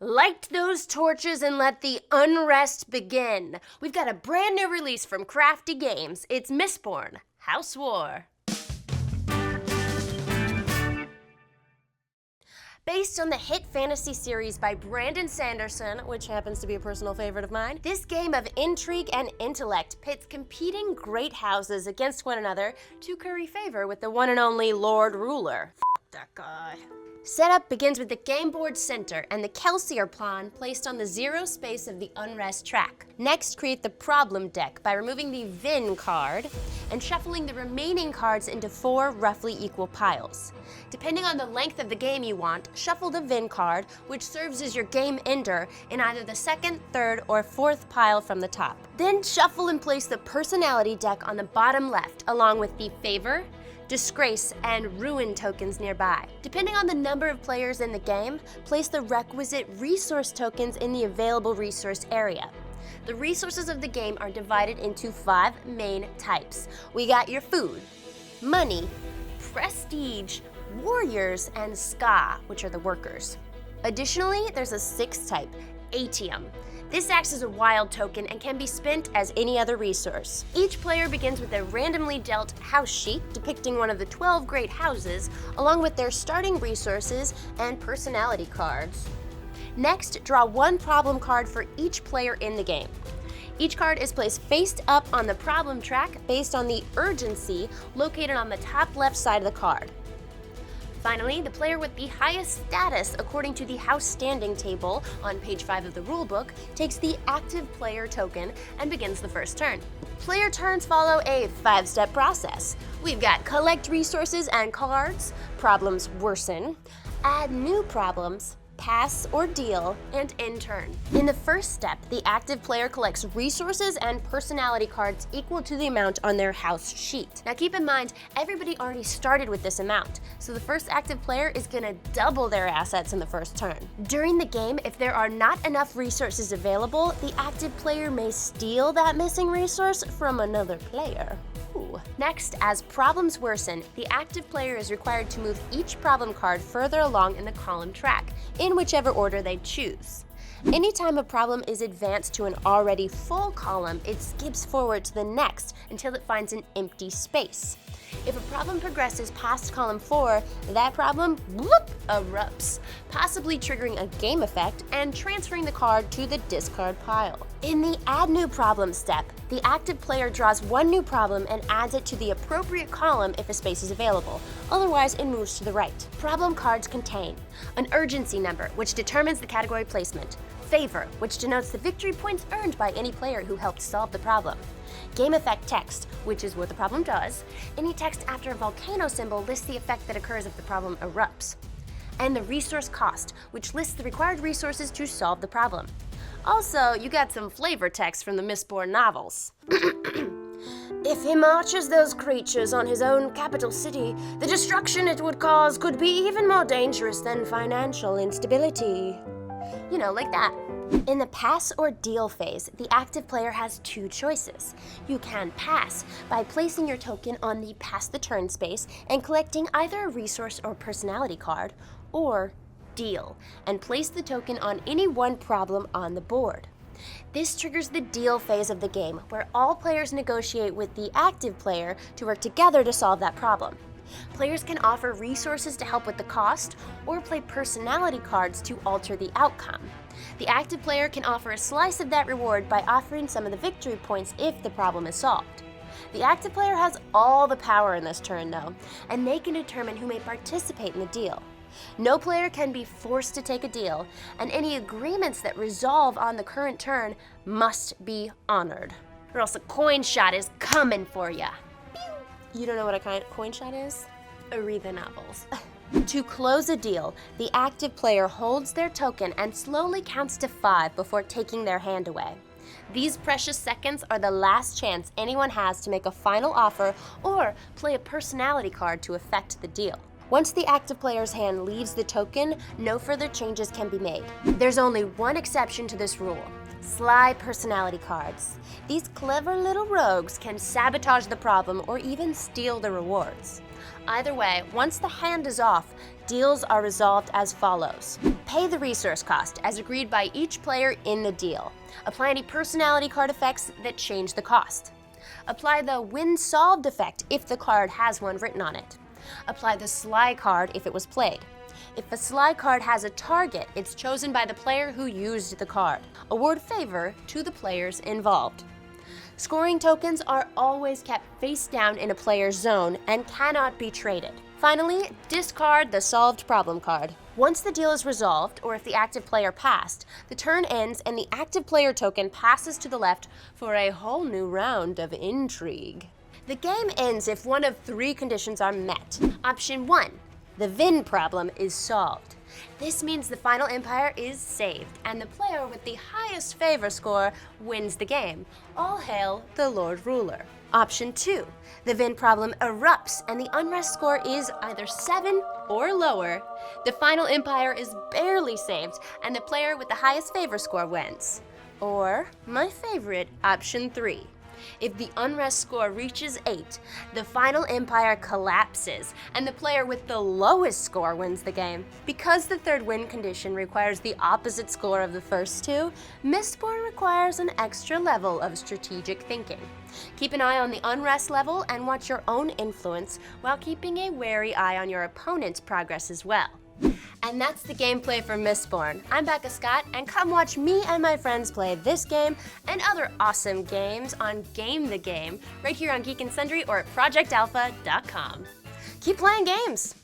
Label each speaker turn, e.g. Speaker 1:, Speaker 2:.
Speaker 1: Light those torches and let the unrest begin. We've got a brand new release from Crafty Games. It's Mistborn, House War. Based on the hit fantasy series by Brandon Sanderson, which happens to be a personal favorite of mine, this game of intrigue and intellect pits competing great houses against one another to curry favor with the one and only Lord Ruler. F that guy. Setup begins with the game board center and the Kelsier pawn placed on the zero space of the Unrest track. Next, create the problem deck by removing the Vin card and shuffling the remaining cards into 4 roughly equal piles. Depending on the length of the game you want, shuffle the Vin card, which serves as your game ender, in either the second, third, or fourth pile from the top. Then shuffle and place the personality deck on the bottom left, along with the favor, disgrace, and ruin tokens nearby. Depending on the number of players in the game, place the requisite resource tokens in the available resource area. The resources of the game are divided into 5 main types. We got your food, money, prestige, warriors, and ska, which are the workers. Additionally, there's a 6th type, atium. This acts as a wild token and can be spent as any other resource. Each player begins with a randomly dealt house sheet depicting one of the 12 great houses, along with their starting resources and personality cards. Next, draw 1 problem card for each player in the game. Each card is placed face up on the problem track based on the urgency located on the top left side of the card. Finally, the player with the highest status according to the house standing table on page 5 of the rulebook takes the active player token and begins the first turn. Player turns follow a 5-step process. We've got collect resources and cards, problems worsen, add new problems, pass or deal, and end turn. In the first step, the active player collects resources and personality cards equal to the amount on their house sheet. Now keep in mind, everybody already started with this amount, so the first active player is gonna double their assets in the first turn. During the game, if there are not enough resources available, the active player may steal that missing resource from another player. Next, as problems worsen, the active player is required to move each problem card further along in the column track, in whichever order they choose. Anytime a problem is advanced to an already full column, it skips forward to the next until it finds an empty space. If a problem progresses past column 4, that problem erupts, possibly triggering a game effect and transferring the card to the discard pile. In the Add New Problem step, the active player draws 1 new problem and adds it to the appropriate column if a space is available. Otherwise, it moves to the right. Problem cards contain an urgency number, which determines the category placement, favor, which denotes the victory points earned by any player who helped solve the problem, game effect text, which is what the problem does. Any text after a volcano symbol lists the effect that occurs if the problem erupts, and the resource cost, which lists the required resources to solve the problem. Also, you got some flavor text from the Mistborn novels. If he marches those creatures on his own capital city, the destruction it would cause could be even more dangerous than financial instability. You know, like that. In the pass or deal phase, the active player has 2 choices. You can pass by placing your token on the pass the turn space and collecting either a resource or personality card, or deal and place the token on any one problem on the board. This triggers the deal phase of the game, where all players negotiate with the active player to work together to solve that problem. Players can offer resources to help with the cost, or play personality cards to alter the outcome. The active player can offer a slice of that reward by offering some of the victory points if the problem is solved. The active player has all the power in this turn though, and they can determine who may participate in the deal. No player can be forced to take a deal, and any agreements that resolve on the current turn must be honored, or else a coin shot is coming for ya. You don't know what a coin shot is? Read the novels. To close a deal, the active player holds their token and slowly counts to 5 before taking their hand away. These precious seconds are the last chance anyone has to make a final offer or play a personality card to effect the deal. Once the active player's hand leaves the token, no further changes can be made. There's only one exception to this rule: sly personality cards. These clever little rogues can sabotage the problem or even steal the rewards. Either way, once the hand is off, deals are resolved as follows. Pay the resource cost as agreed by each player in the deal. Apply any personality card effects that change the cost. Apply the win solved effect if the card has one written on it. Apply the sly card if it was played. If a sly card has a target, it's chosen by the player who used the card. Award favor to the players involved. Scoring tokens are always kept face down in a player's zone and cannot be traded. Finally, discard the solved problem card. Once the deal is resolved, or if the active player passed, the turn ends and the active player token passes to the left for a whole new round of intrigue. The game ends if one of 3 conditions are met. Option 1, the Vin problem is solved. This means the final empire is saved, and the player with the highest favor score wins the game. All hail the Lord Ruler. Option 2, the Vin problem erupts, and the Unrest score is either 7 or lower. The final empire is barely saved, and the player with the highest favor score wins. Or, my favorite, option 3. If the Unrest score reaches 8, the final empire collapses, and the player with the lowest score wins the game. Because the third win condition requires the opposite score of the first 2, Mistborn requires an extra level of strategic thinking. Keep an eye on the Unrest level and watch your own influence while keeping a wary eye on your opponent's progress as well. And that's the gameplay for Mistborn. I'm Becca Scott, and come watch me and my friends play this game and other awesome games on Game the Game, right here on Geek and Sundry or at projectalpha.com. Keep playing games!